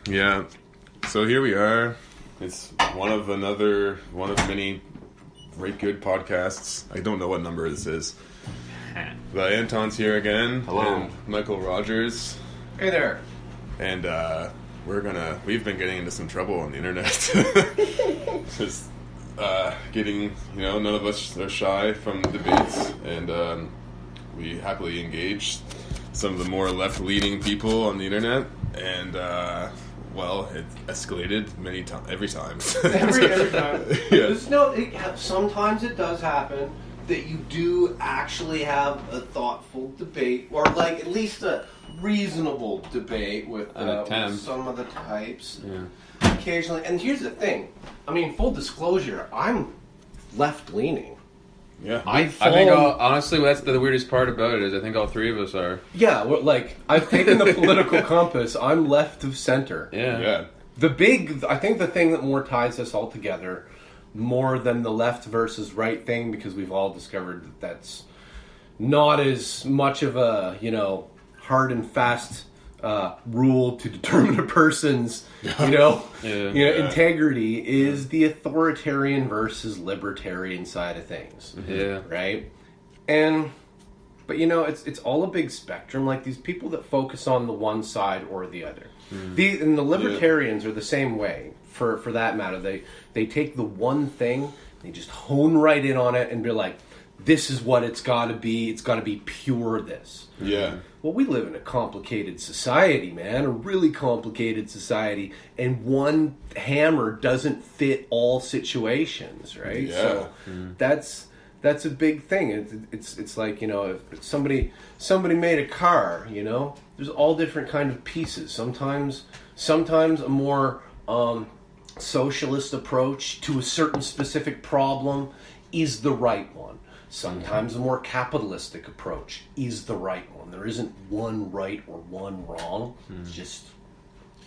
Yeah. So here we are. It's one of many Right Good podcasts. I don't know what number this is. But Anton's here again. Hello. And Michael Rogers. Hey there. And we've been getting into some trouble on the internet. Just getting, none of us are shy from debates. And we happily engage some of the more left-leaning people on the internet. And, it escalated every time. Every time. Yeah. Sometimes it does happen that you do actually have a thoughtful debate, or like at least a reasonable debate with some of the types. Yeah. Occasionally. And here's the thing. I mean, full disclosure, I'm left-leaning. Yeah. I think honestly, that's the weirdest part about it is I think all three of us are. Yeah, I've taken the political compass. I'm left of center. Yeah. I think the thing that more ties us all together, more than the left versus right thing, because we've all discovered that that's not as much of a, hard and fast rule to determine a person's, integrity, is the authoritarian versus libertarian side of things. Yeah. Right? But it's all a big spectrum. Like these people that focus on the one side or the other. And the libertarians are the same way. For that matter, they take the one thing, they just hone right in on it and be like, this is what it's got to be. It's got to be pure this. Yeah. Well, we live in a complicated society, man. A really complicated society, and one hammer doesn't fit all situations, right? Yeah. So that's a big thing. It's like, if somebody made a car, there's all different kind of pieces. Sometimes a more socialist approach to a certain specific problem is the right one. Sometimes a more capitalistic approach is the right one. There isn't one right or one wrong. It's just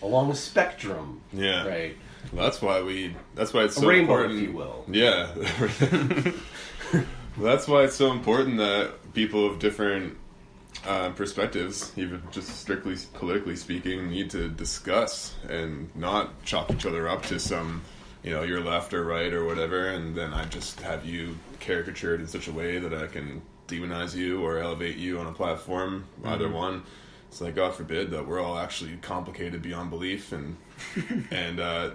along a spectrum. Yeah. Right. Well, that's why it's so a rainbow, important. if you will. Yeah. That's why it's so important that people of different perspectives, even just strictly politically speaking, need to discuss and not chalk each other up to some, you're left or right or whatever, and then I just have you caricatured in such a way that I can demonize you or elevate you on a platform, either one. It's like, God forbid that we're all actually complicated beyond belief, and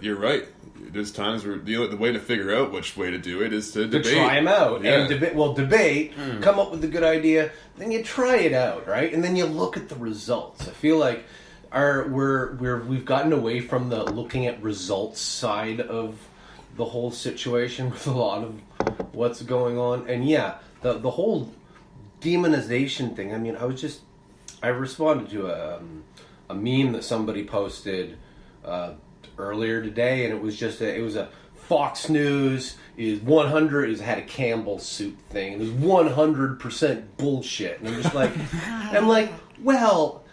you're right. There's times where the way to figure out which way to do it is to debate. To try them out. Yeah. And debate, come up with a good idea, then you try it out, right? And then you look at the results. I feel like we've gotten away from the looking at results side of the whole situation with a lot of what's going on. And yeah, the whole demonization thing. I mean, I responded to a meme that somebody posted earlier today, and it was a Fox News is 100 is had a Campbell suit thing, and it was 100% bullshit. And I'm like, well,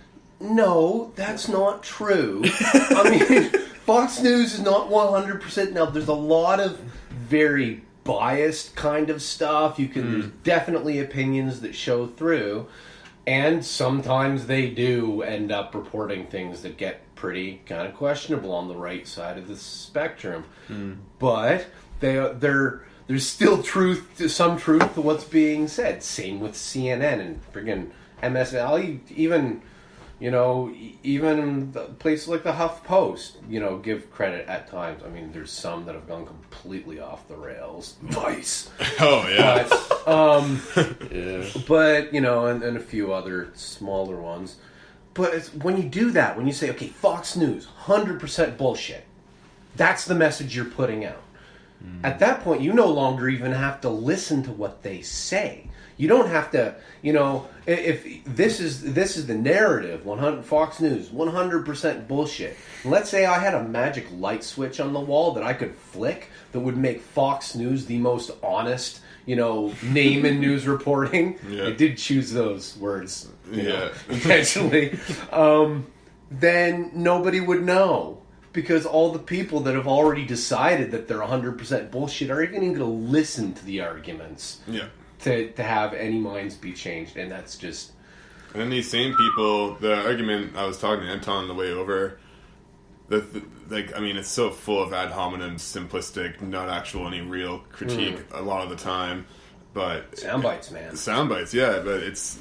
no, that's not true. I mean, Fox News is not 100%. Now, there's a lot of very biased kind of stuff. There's definitely opinions that show through. And sometimes they do end up reporting things that get pretty kind of questionable on the right side of the spectrum. But there's still some truth to what's being said. Same with CNN and friggin' MSN. Even places like the HuffPost, give credit at times. I mean, there's some that have gone completely off the rails. Vice. Oh, yeah. But and a few other smaller ones. But when you do that, when you say, okay, Fox News, 100% bullshit, that's the message you're putting out. At that point, you no longer even have to listen to what they say. You don't have to, if this is the narrative, 100 Fox News, 100% bullshit. And let's say I had a magic light switch on the wall that I could flick that would make Fox News the most honest, name in news reporting. Yeah. I did choose those words, intentionally. Then nobody would know. Because all the people that have already decided that they're 100% bullshit are even going to listen to the arguments. Yeah. To have any minds be changed, and that's just... And then these same people, the argument I was talking to Anton on the way over, I mean, it's so full of ad hominem, simplistic, not actual any real critique a lot of the time. But sound bites, man. Sound bites, yeah. But it's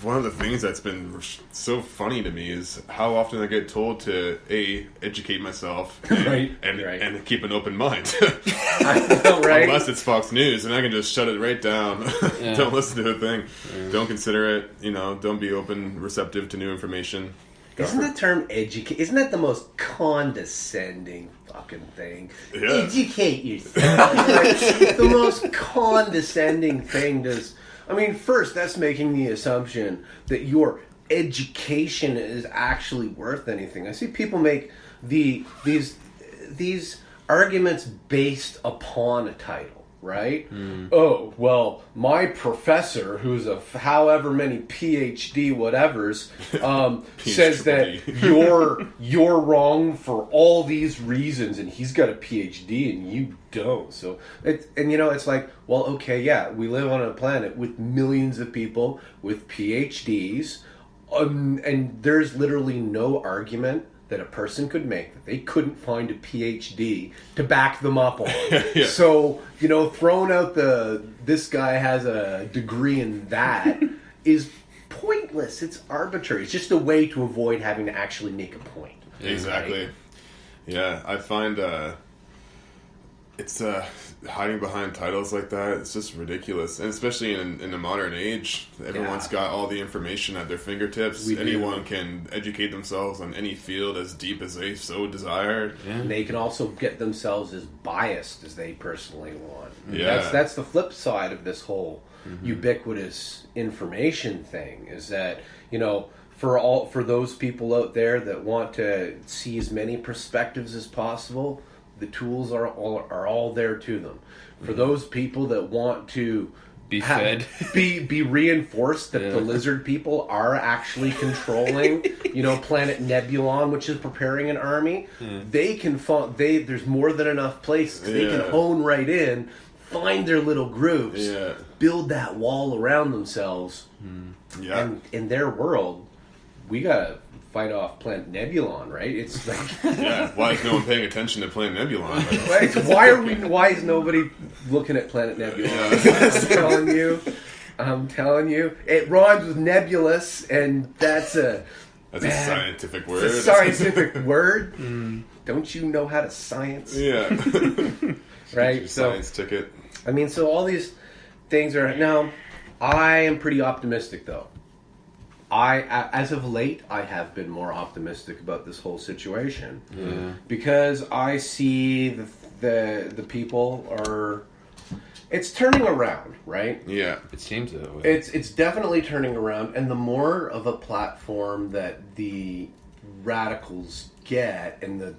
one of the things that's been so funny to me is how often I get told to educate myself and keep an open mind. I know, right? Unless it's Fox News, and I can just shut it right down. Don't listen to a thing. Don't consider it. Don't be open, receptive to new information. Isn't the term educate? Isn't that the most condescending fucking thing? Yeah. Educate yourself. It's the most condescending thing. First, that's making the assumption that your education is actually worth anything. I see people make these arguments based upon a title. Right? Oh, well, my professor, who's a however many PhD whatevers, says that you're wrong for all these reasons, and he's got a PhD and you don't. So, it's like, well, okay, yeah, we live on a planet with millions of people with PhDs, and there's literally no argument that a person could make that they couldn't find a PhD to back them up on. Yeah. So, throwing out this guy has a degree in that is pointless. It's arbitrary. It's just a way to avoid having to actually make a point. Exactly. Right? Yeah, I find it's hiding behind titles like that. It's just ridiculous, and especially in the modern age, everyone's got all the information at their fingertips. Anyone can educate themselves on any field as deep as they so desire. Yeah. And they can also get themselves as biased as they personally want. Yeah. That's the flip side of this whole ubiquitous information thing. Is that for those people out there that want to see as many perspectives as possible, the tools are all there to them. For those people that want to be fed, be reinforced that the lizard people are actually controlling, Planet Nebulon, which is preparing an army, they can there's more than enough places. They can hone right in, find their little groups, build that wall around themselves. And in their world, we gotta fight off Planet Nebulon, right? It's like why is no one paying attention to Planet Nebulon? Why is nobody looking at Planet Nebulon? I'm telling you, it rhymes with nebulous, and that's a scientific word. It's a scientific word. Don't you know how to science? Yeah. Right. Science ticket. So all these things are now. I am pretty optimistic, though. As of late, I have been more optimistic about this whole situation because I see the people are. It's turning around, right? Yeah, it seems that way. It's definitely turning around, and the more of a platform that the radicals get, and the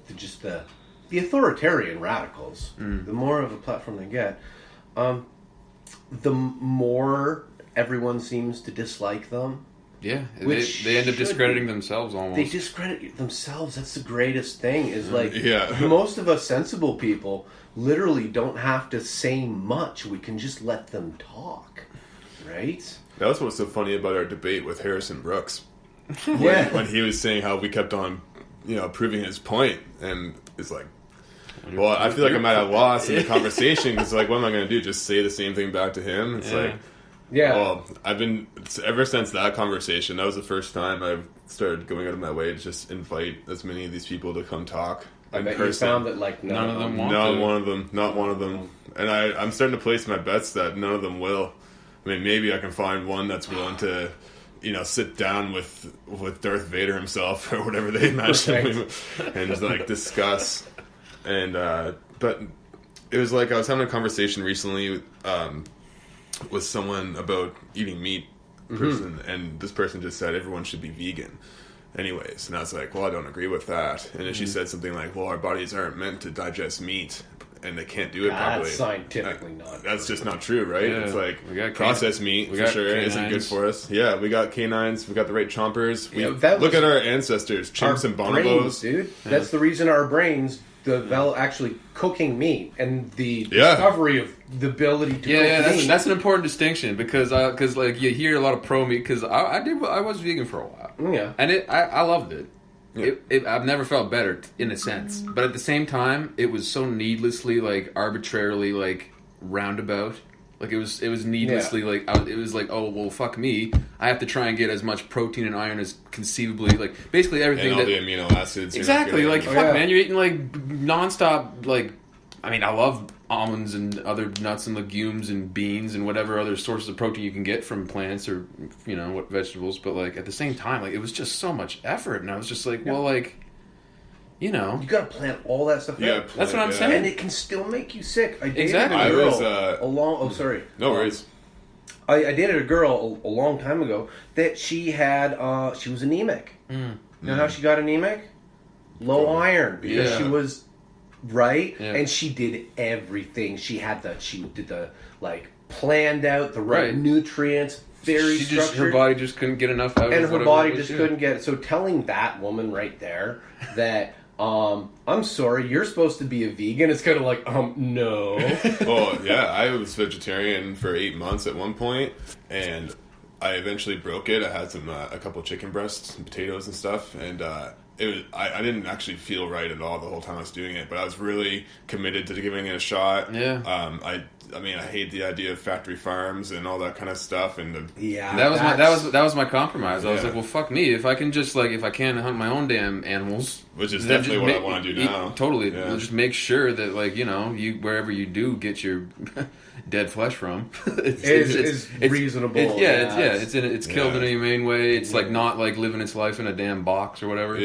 authoritarian radicals, the more of a platform they get, the more everyone seems to dislike them. Yeah, they end up discrediting themselves almost. They discredit themselves. That's the greatest thing. Is like Yeah. most of us sensible people literally don't have to say much. We can just let them talk, right? That was what's so funny about our debate with Harrison Brooks. Yeah. When he was saying how we kept on, proving his point, and it's like, well, I feel like I'm at a loss in the conversation because, like, what am I going to do? Just say the same thing back to him? It's like. Yeah. Well, I've been ever since that conversation. That was the first time I've started going out of my way to just invite as many of these people to come talk. I bet you found that like none of them want to. Not one of them. And I'm starting to place my bets that none of them will. I mean, maybe I can find one that's willing to, sit down with Darth Vader himself or whatever they imagine him and like discuss. And but it was like I was having a conversation recently. With someone about eating meat person, and this person just said everyone should be vegan anyways, and I was like, well, I don't agree with that. And then she said something like, well, our bodies aren't meant to digest meat and they can't do it properly. That's scientifically not that's just not true, right? Yeah. It's like We got processed meat for sure canines. isn't good for us. Yeah, we got canines, we got the right chompers. That look at our ancestors, chimps and bonobos, brains, dude. That's the reason our brains develop actually cooking meat and the discovery of the ability to cook meat. That's an important distinction because like you hear a lot of pro meat because I was vegan for a while. Yeah, and I loved it. I've never felt better in a sense, but at the same time, it was so needlessly, like, arbitrarily, like, roundabout. Like, it was needlessly, like, it was like, oh, well, fuck me. I have to try and get as much protein and iron as conceivably, like, basically everything. And all the amino acids. Exactly. Like, fuck, man, you're eating, like, nonstop, like, I mean, I love almonds and other nuts and legumes and beans and whatever other sources of protein you can get from plants or, you know, what vegetables. But, like, at the same time, like, it was just so much effort. And I was just like, well, like, you know. You gotta plant all that stuff out. That's what I'm saying. And it can still make you sick. I dated Exactly. a girl oh, sorry. No worries. I dated a girl a long time ago that she had, she was anemic. You know how she got anemic? Low iron. Because she was, and she did everything. She did the, like, planned out, the right nutrients, very structured. Her body just couldn't get enough out of it. And her body just couldn't get it. So telling that woman right there that, I'm sorry, you're supposed to be a vegan. It's kind of like, no. Well, yeah, I was vegetarian for 8 months at one point, and I eventually broke it. I had a couple chicken breasts and potatoes and stuff, and I didn't actually feel right at all the whole time I was doing it, but I was really committed to giving it a shot. Yeah. I mean, I hate the idea of factory farms and all that kind of stuff, and that was my compromise. I was like, well, fuck me. If I can just, like, if I can hunt my own damn animals, which is definitely what I want to do now. Totally, just make sure that, like, you know, you wherever you do get your dead flesh from, it's reasonable. It's killed in a humane way. It's like not like living its life in a damn box or whatever.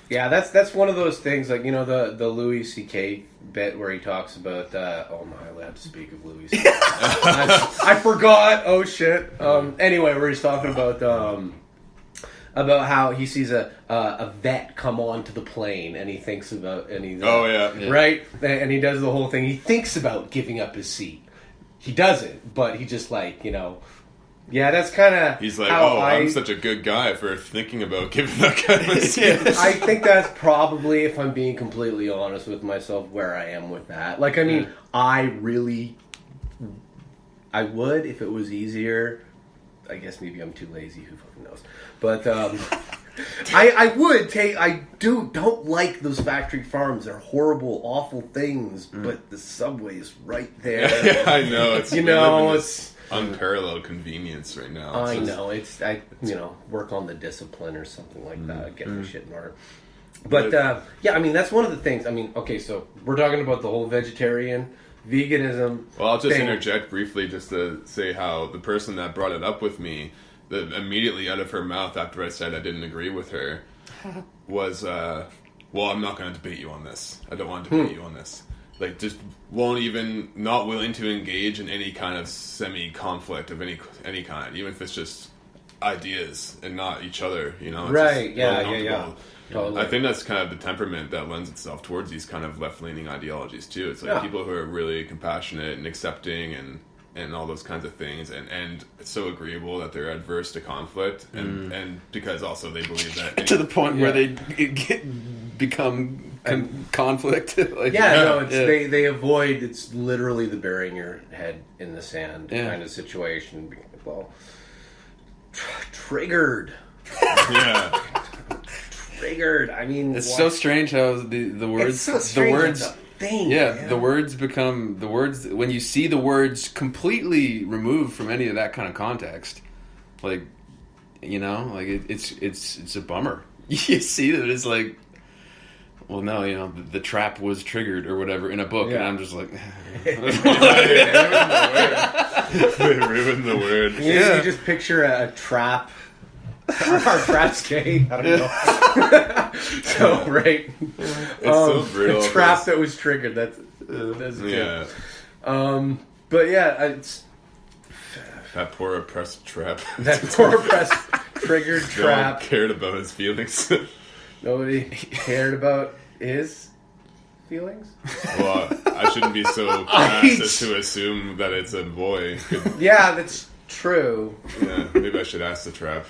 Yeah, that's one of those things, like, you know, the Louis C.K. bit where he talks about, oh my, I had to speak of Louis C.K. I forgot, oh shit. Anyway, where he's talking about how he sees a vet come onto the plane and he thinks about, and he's, right? And he does the whole thing. He thinks about giving up his seat. He doesn't, but he just, like, you know... Yeah, that's kind of. He's like, I'm such a good guy for thinking about giving that kind of seat. I think that's probably, if I'm being completely honest with myself, where I am with that. Like, I mean, I would if it was easier. I guess maybe I'm too lazy. Who fucking knows? But I don't like those factory farms. They're horrible, awful things. But the subway is right there. Yeah, I know. It's it's unparalleled convenience right now. I work on the discipline or something like that, get my shit in order. But I mean, that's one of the things. I mean, okay, so we're talking about the whole vegetarian, veganism. Well, I'll just interject briefly just to say how the person that brought it up with me, immediately out of her mouth after I said I didn't agree with her, was, well, I'm not going to debate you on this. I don't want to debate you on this. Like, just not willing to engage in any kind of semi-conflict of any kind, even if it's just ideas and not each other, you know? It's right, yeah. Totally. I think that's kind of the temperament that lends itself towards these kind of left-leaning ideologies, too. It's like people who are really compassionate and accepting and all those kinds of things, and it's so agreeable that they're adverse to conflict, and because also they believe that... to the point where they become... conflict. Like, they avoid. It's literally the burying your head in the sand kind of situation. Well, triggered. Yeah, triggered. I mean, it's so strange how the words, the words. The words become the words when you see the words completely removed from any of that kind of context. Like, you know, like it's a bummer. You see that it's like. Well, no, you know, the trap was triggered or whatever in a book, and I'm just like... They ruined the word. You just picture a trap. Our trap's gay. I don't know. So, right. It's so brutal. A trap that was triggered. That's good. But yeah, it's... That poor oppressed trap. That poor oppressed triggered trap. No one cared about his feelings. Nobody cared about his feelings? Well, I shouldn't be so crass as to assume that it's a boy. Yeah, that's true. Yeah, maybe I should ask the trap.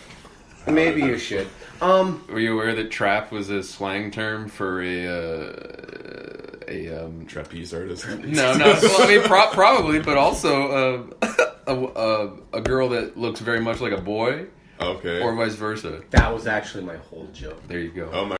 Maybe you should. Were you aware that trap was a slang term for a trapeze artist? No. Well, I mean, probably, but also a girl that looks very much like a boy. Okay. Or vice versa. That was actually my whole joke. There you go. Oh my